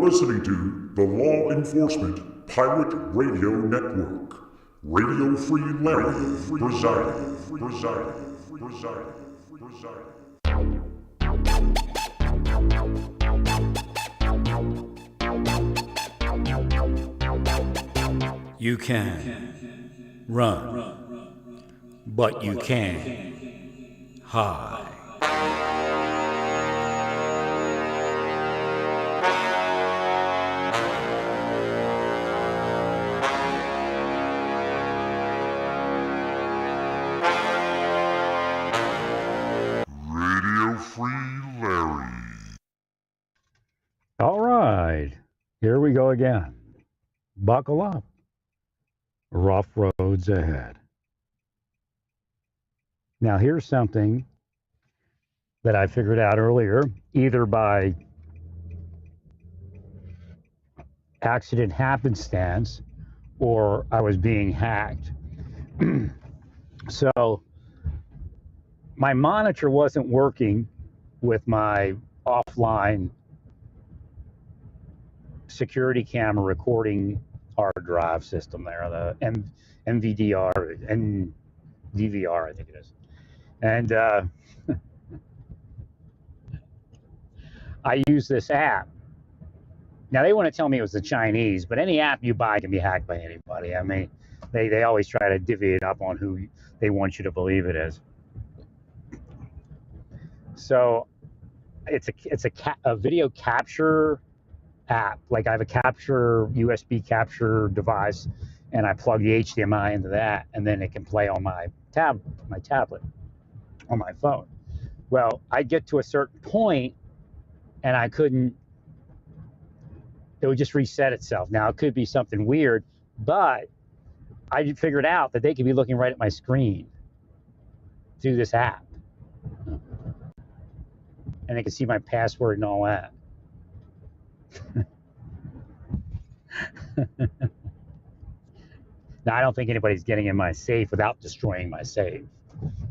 Listening to the Law Enforcement Pirate Radio Network. Radio Free Larry presiding. You can run, but you can't hide. Radio Free Larry. All right, here we go again. Buckle up. Rough roads ahead. Now, here's something that I figured out earlier, either by accident happenstance or I was being hacked. So, my monitor wasn't working with my offline security camera recording hard drive system there, the MVDR and DVR, I think it is. And I use this app. Now, they want to tell me it was the Chinese, but any app you buy can be hacked by anybody. I mean, they always try to divvy it up on who they want you to believe it is. So it's a video capture app. Like I have a USB capture device, and I plug the HDMI into that, and then it can play on my tablet, on my phone. Well, I get to a certain point, and I couldn't. It would just reset itself. Now it could be something weird, but I figured out that they could be looking right at my screen through this app, and they can see my password and all that. Now, I don't think anybody's getting in my safe without destroying my safe,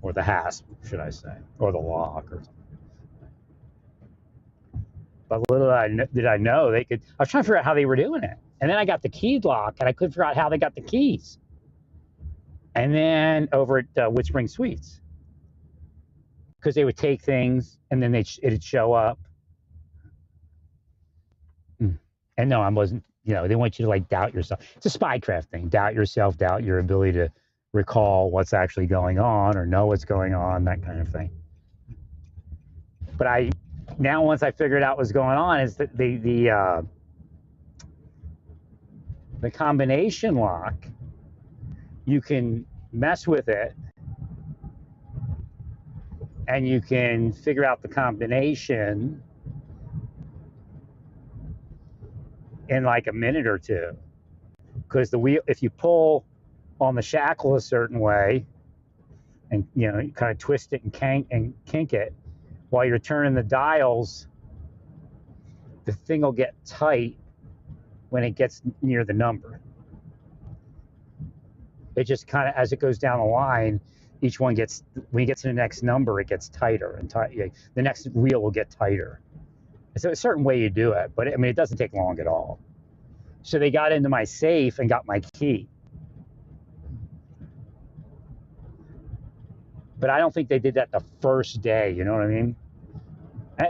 or the hasp, should I say, or the lock, or something. But little did I know they could. I was trying to figure out how they were doing it, and then I got the key lock, and I couldn't figure out how they got the keys. And then over at Whispering Suites, because they would take things, and then it'd show up. And no, I wasn't, they want you to doubt yourself. It's a spycraft thing. Doubt yourself, doubt your ability to recall what's actually going on or know what's going on, that kind of thing. But now once I figured out what's going on is that the combination lock, you can mess with it and you can figure out the combination in like a minute or two, because the wheel, if you pull on the shackle a certain way, and you kind of twist it and kink it, while you're turning the dials, the thing will get tight when it gets near the number. It just kind of, as it goes down the line, each one gets, when you get to the next number, it gets tighter and tight. The next wheel will get tighter. So a certain way you do it, but I mean, it doesn't take long at all. So they got into my safe and got my key. But I don't think they did that the first day, you know what I mean?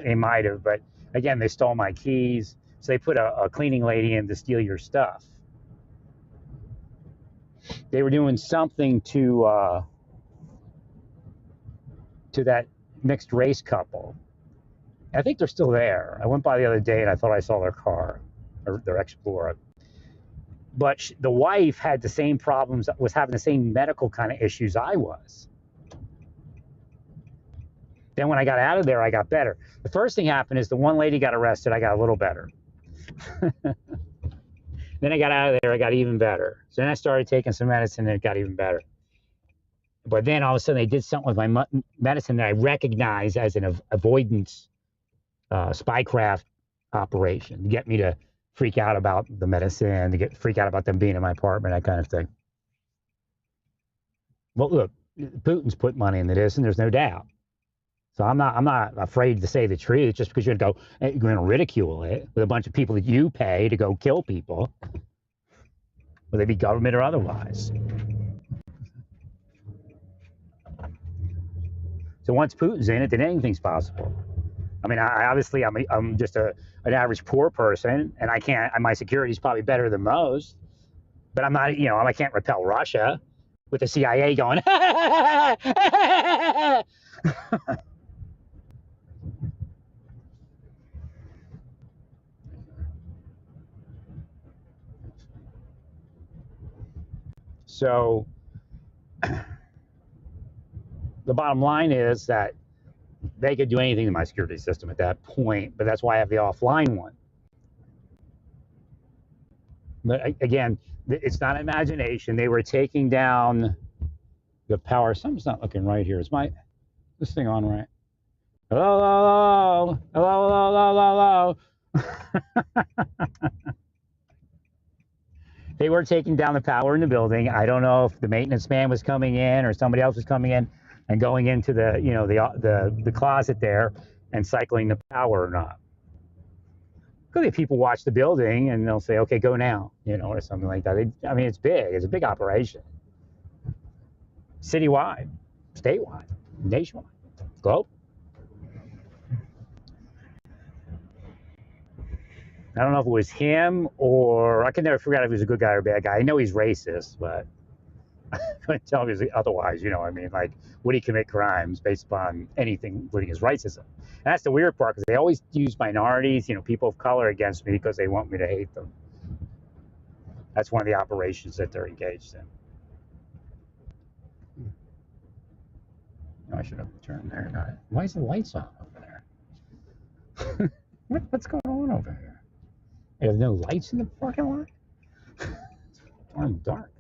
They might have, but again, they stole my keys. So they put a cleaning lady in to steal your stuff. They were doing something to that mixed race couple. I think they're still there. I went by the other day and I thought I saw their car, or their Explorer. But the wife had the same problems, was having the same medical kind of issues I was. Then when I got out of there, I got better. The first thing happened is the one lady got arrested. I got a little better. Then I got out of there, I got even better. So then I started taking some medicine and it got even better. But then all of a sudden they did something with my medicine that I recognized as an avoidance spycraft operation to get me to freak out about the medicine, to freak out about them being in my apartment, that kind of thing. Well, look, Putin's put money into this, and there's no doubt. So I'm not afraid to say the truth just because you're going to ridicule it with a bunch of people that you pay to go kill people, whether they be government or otherwise. So once Putin's in it, then anything's possible. I mean, I'm just an average poor person, and my security's probably better than most, but I'm not, I can't repel Russia with the CIA going. So the bottom line is that they could do anything to my security system at that point, but that's why I have the offline one. But again, it's not imagination. They were taking down the power. Something's not looking right here. Is this thing on right? Hello, hello, hello, hello, hello, hello. They were taking down the power in the building. I don't know if the maintenance man was coming in or somebody else was coming in and going into the closet there and cycling the power or not. Because people watch the building and they'll say, okay, go now, or something like that. I mean, it's big. It's a big operation. Citywide, statewide, nationwide, globe. I don't know if it was him or I can never figure out if he was a good guy or a bad guy. I know he's racist, but I couldn't tell if he was otherwise. I mean, like, would he commit crimes based upon anything, including his racism? And that's the weird part, because they always use minorities, people of color against me because they want me to hate them. That's one of the operations that they're engaged in. I should have turned there. Why is the lights on over there? What's going on over here? There's no lights in the parking lot? It's dark.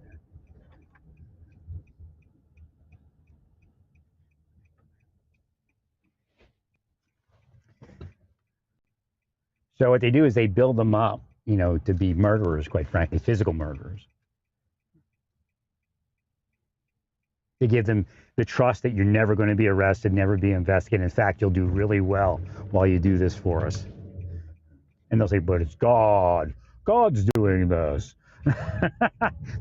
So what they do is they build them up, to be murderers, quite frankly, physical murderers. They give them the trust that you're never going to be arrested, never be investigated. In fact, you'll do really well while you do this for us. And they'll say, but it's God. God's doing this.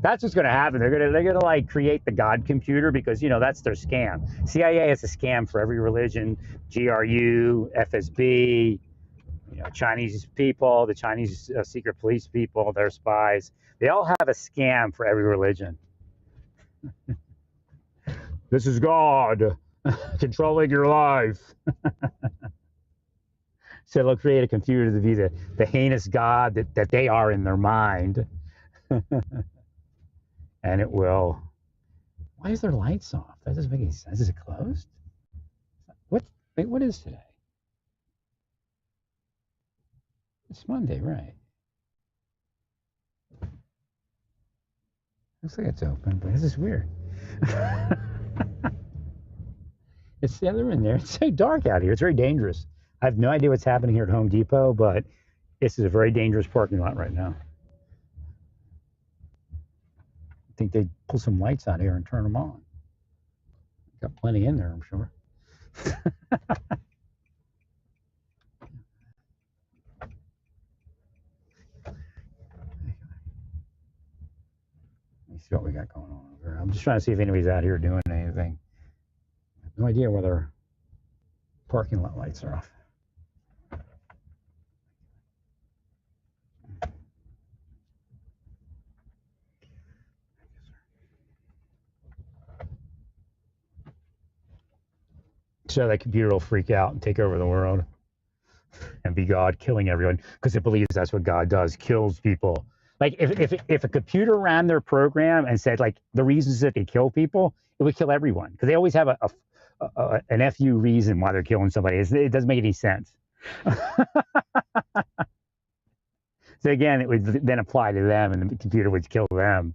That's what's going to happen. They're going to like create the God computer because, that's their scam. CIA is a scam for every religion. GRU, FSB, Chinese people, the Chinese secret police people, their spies. They all have a scam for every religion. This is God controlling your life. So they'll create a computer to be the heinous God that they are in their mind. And it will. Why is their lights off? That doesn't make any sense. Is it closed? Wait, what is today? It's Monday, right? Looks like it's open, but this is weird. They're in there. It's so dark out here. It's very dangerous. I have no idea what's happening here at Home Depot, but this is a very dangerous parking lot right now. I think they'd pull some lights out here and turn them on. Got plenty in there, I'm sure. Let me see what we got going on over here. I'm just trying to see if anybody's out here doing anything. I have no idea whether parking lot lights are off. So that computer will freak out and take over the world and be God, killing everyone, because it believes that's what God does, kills people. Like if a computer ran their program and said like the reasons that they kill people, it would kill everyone, because they always have an FU reason why they're killing somebody. It doesn't make any sense. So again, it would then apply to them, and the computer would kill them.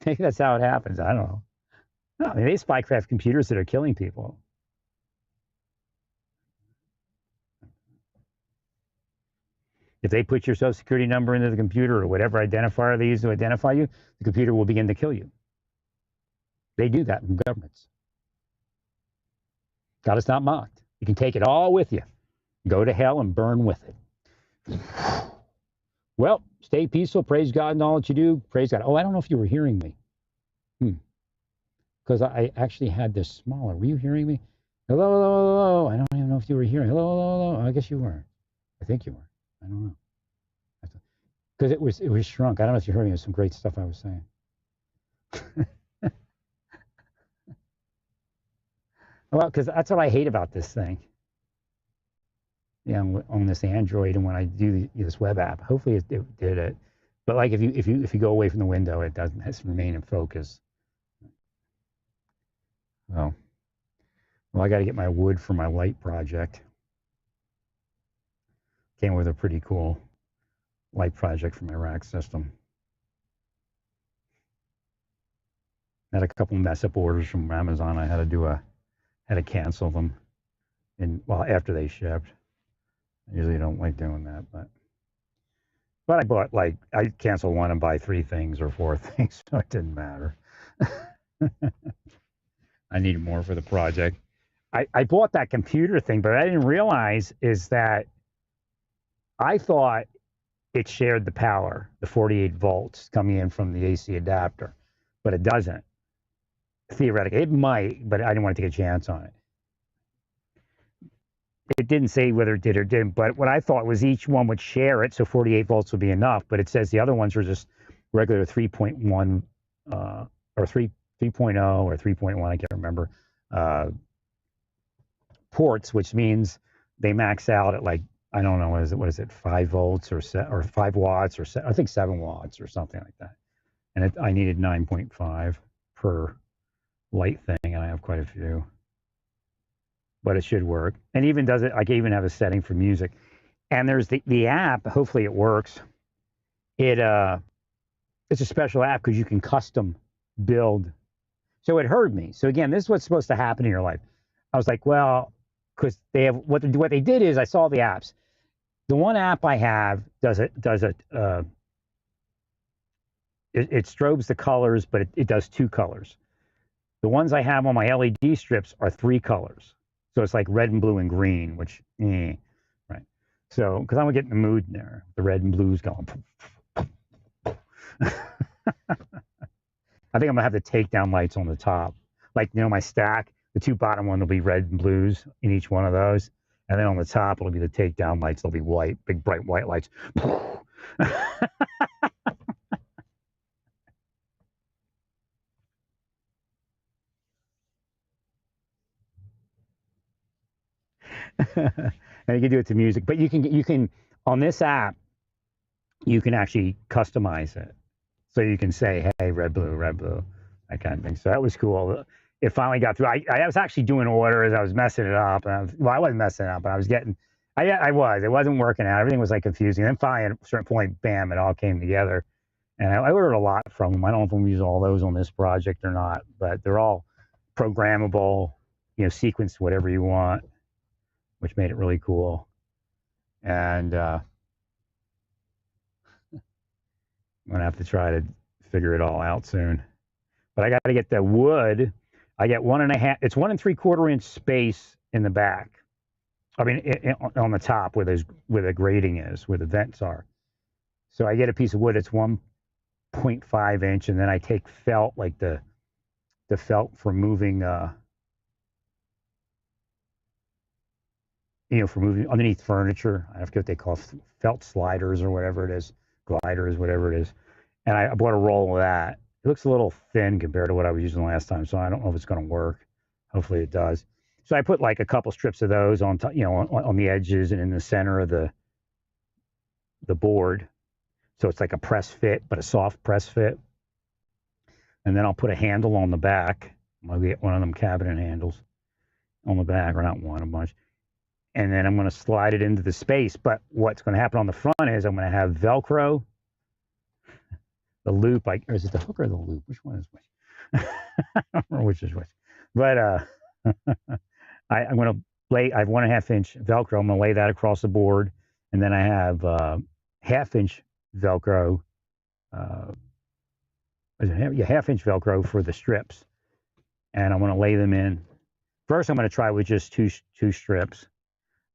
Maybe that's how it happens. I don't know. No, I mean, they spycraft computers that are killing people. If they put your social security number into the computer or whatever identifier they use to identify you, the computer will begin to kill you. They do that in governments. God is not mocked. You can take it all with you. Go to hell and burn with it. Well, stay peaceful. Praise God in all that you do. Praise God. Oh, I don't know if you were hearing me. Because I actually had this smaller. Were you hearing me? Hello, hello, hello. I don't even know if you were hearing. Hello, hello, hello. I guess you were. I think you were. I don't know. Because it was shrunk. I don't know if you heard me. It was some great stuff I was saying. Well, because that's what I hate about this thing. Yeah, on this Android, and when I do this web app, hopefully it did it. But like if you go away from the window, it doesn't has to remain in focus. Oh, well, I got to get my wood for my light project. Came with a pretty cool light project for my rack system. Had a couple mess up orders from Amazon. I had to cancel them, and well after they shipped. I usually don't like doing that, but I bought I cancel one and buy 3 things or 4 things, so it didn't matter. I needed more for the project. I bought that computer thing, but I didn't realize is that I thought it shared the power, the 48 volts coming in from the AC adapter, but it doesn't. Theoretically, it might, but I didn't want to take a chance on it. It didn't say whether it did or didn't, but what I thought was each one would share it, so 48 volts would be enough, but it says the other ones are just regular 3.1 or 3.0 or 3.1, I can't remember, ports, which means they max out at I don't know, what is it 5 volts or 5 watts or I think 7 watts or something like that. And I needed 9.5 per light thing, and I have quite a few. But it should work. And even does it, I can even have a setting for music. And there's the app, hopefully it works. It's a special app because you can custom build. So it heard me. So again, this is what's supposed to happen in your life. I was like, well, because they have what they did is I saw the apps. The one app I have it strobes the colors, but it does 2 colors. The ones I have on my LED strips are 3 colors. So it's like red and blue and green, which, right. So, because I'm going to get in the mood there. The red and blue's going. I think I'm going to have the takedown lights on the top. Like, my stack, the 2 bottom one will be red and blues in each one of those. And then on the top, it'll be the takedown lights. They'll be white, big, bright white lights. And you can do it to music, but you can on this app, you can actually customize it. So you can say, hey, red, blue, that kind of thing. So that was cool. It finally got through. I was actually doing orders. I was messing it up. And I wasn't messing it up, but I was getting, it wasn't working out. Everything was confusing. And then finally at a certain point, bam, it all came together. And I ordered a lot from them. I don't know if I'm going to use all those on this project or not, but they're all programmable, sequence whatever you want, which made it really cool. And I'm going to have to try to figure it all out soon. But I got to get the wood. I get 1.5, it's 1 3/4 inch space in the back. I mean, on the top where the grating is, where the vents are. So I get a piece of wood, it's 1.5 inch, and then I take felt, like the felt for moving, for moving underneath furniture. I forget what they call felt sliders or whatever it is, gliders, whatever it is. And I bought a roll of that. It looks a little thin compared to what I was using last time, so I don't know if it's going to work. Hopefully it does. So I put a couple strips of those on top, on the edges and in the center of the board. So it's like a press fit, but a soft press fit. And then I'll put a handle on the back. I'll get one of them cabinet handles on the back, or not one, a bunch. And then I'm going to slide it into the space. But what's going to happen on the front is I'm going to have Velcro, the loop, or is it the hook or the loop? Which one is which? I don't remember which is which. But I'm going to lay, I have 1.5 inch Velcro. I'm going to lay that across the board. And then I have 1/2 inch Velcro. Half inch Velcro for the strips. And I'm going to lay them in First, I'm going to try with just two strips.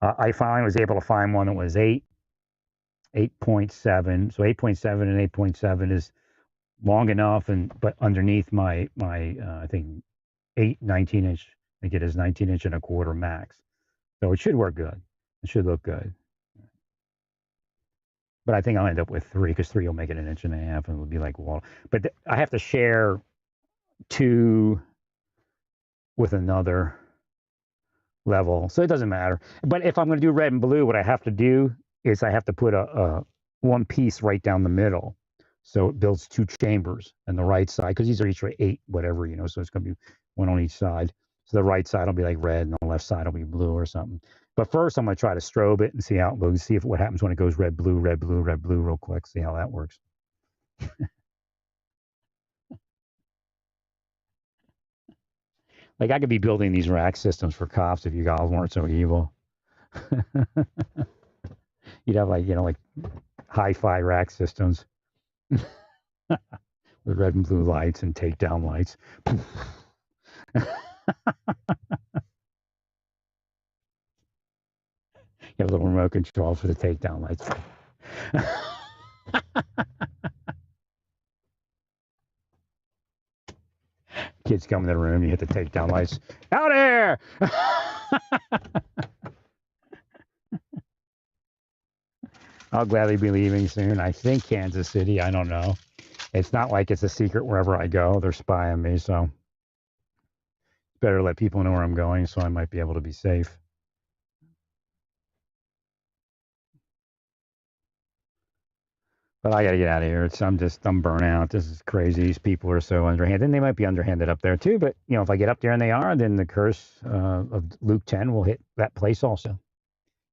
I finally was able to find one that was 8.7. So 8.7 and 8.7 is long enough, but underneath my I think 19 inch. I think it is 19 inch and a quarter max. So it should work good. It should look good. But I think I'll end up with 3 because 3 will make it an inch and a half and it'll be like wall. But I have to share 2 with another level, so it doesn't matter. But if I'm going to do red and blue, what I have to do is I have to put a one piece right down the middle, so it builds 2 chambers on the right side because these are each 8 whatever, so it's going to be one on each side. So the right side will be like red and the left side will be blue or something. But first I'm going to try to strobe it and see how it looks, see what happens when it goes red blue red blue red blue real quick, see how that works. Like I could be building these rack systems for cops if you guys weren't so evil. You'd have like hi-fi rack systems with red and blue lights and takedown lights. You have a little remote control for the takedown lights. Kids come in the room, you hit the takedown lights. Out there! I'll gladly be leaving soon. I think Kansas City. I don't know. It's not like it's a secret wherever I go. They're spying me, so it's better to let people know where I'm going so I might be able to be safe. But I got to get out of here. I'm burnt out. This is crazy. These people are so underhanded. And they might be underhanded up there too. But, if I get up there and they are, then the curse of Luke 10 will hit that place also.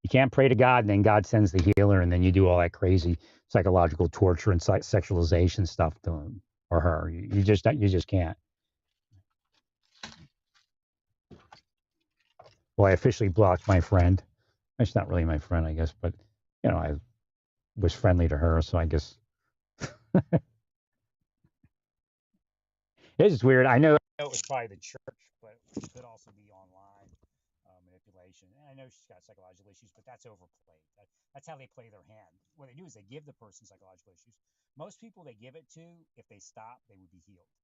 You can't pray to God and then God sends the healer and then you do all that crazy psychological torture and sexualization stuff to him or her. You just can't. Well, I officially blocked my friend. It's not really my friend, I guess, but, I was friendly to her, so I guess. It's just weird. I know it was probably the church, but it could also be online manipulation. And I know she's got psychological issues, but that's overplayed. That's how they play their hand. What they do is they give the person psychological issues. Most people they give it to, if they stop, they would be healed,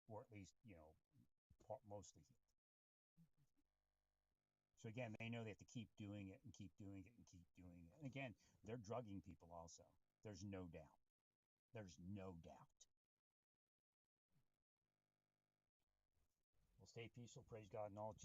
or at least mostly healed. So again, they know they have to keep doing it and keep doing it and keep doing it. And again, they're drugging people also. There's no doubt. There's no doubt. Well, stay peaceful. Praise God and all that you do.